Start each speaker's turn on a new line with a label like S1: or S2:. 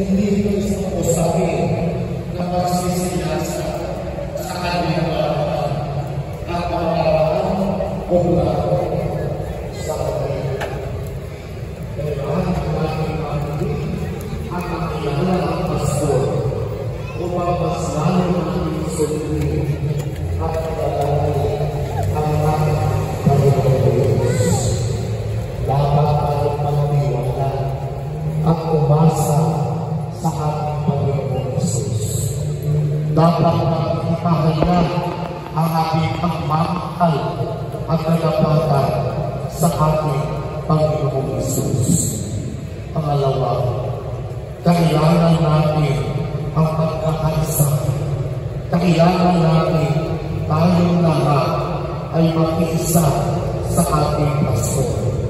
S1: Hindi ito isang usapin na magsisiyasa sa kanyang at mamaraan o mulato sa kanya. Kailangan natin makinig at makilala ang pastor upang mas lalo natin sundin at ilalagay ang ating Panginoon Diyos. Dapat tayo magtiwala at umasa sa ating Panginoon Jesus. Dapat ipahayag ang ating pagmamahal at kalapatan sa ating Panginoon Jesus. Pangalawa, kailangan natin ang pagkakaisa. Kailangan natin tayong lahat ay mag-iisa sa ating pastor.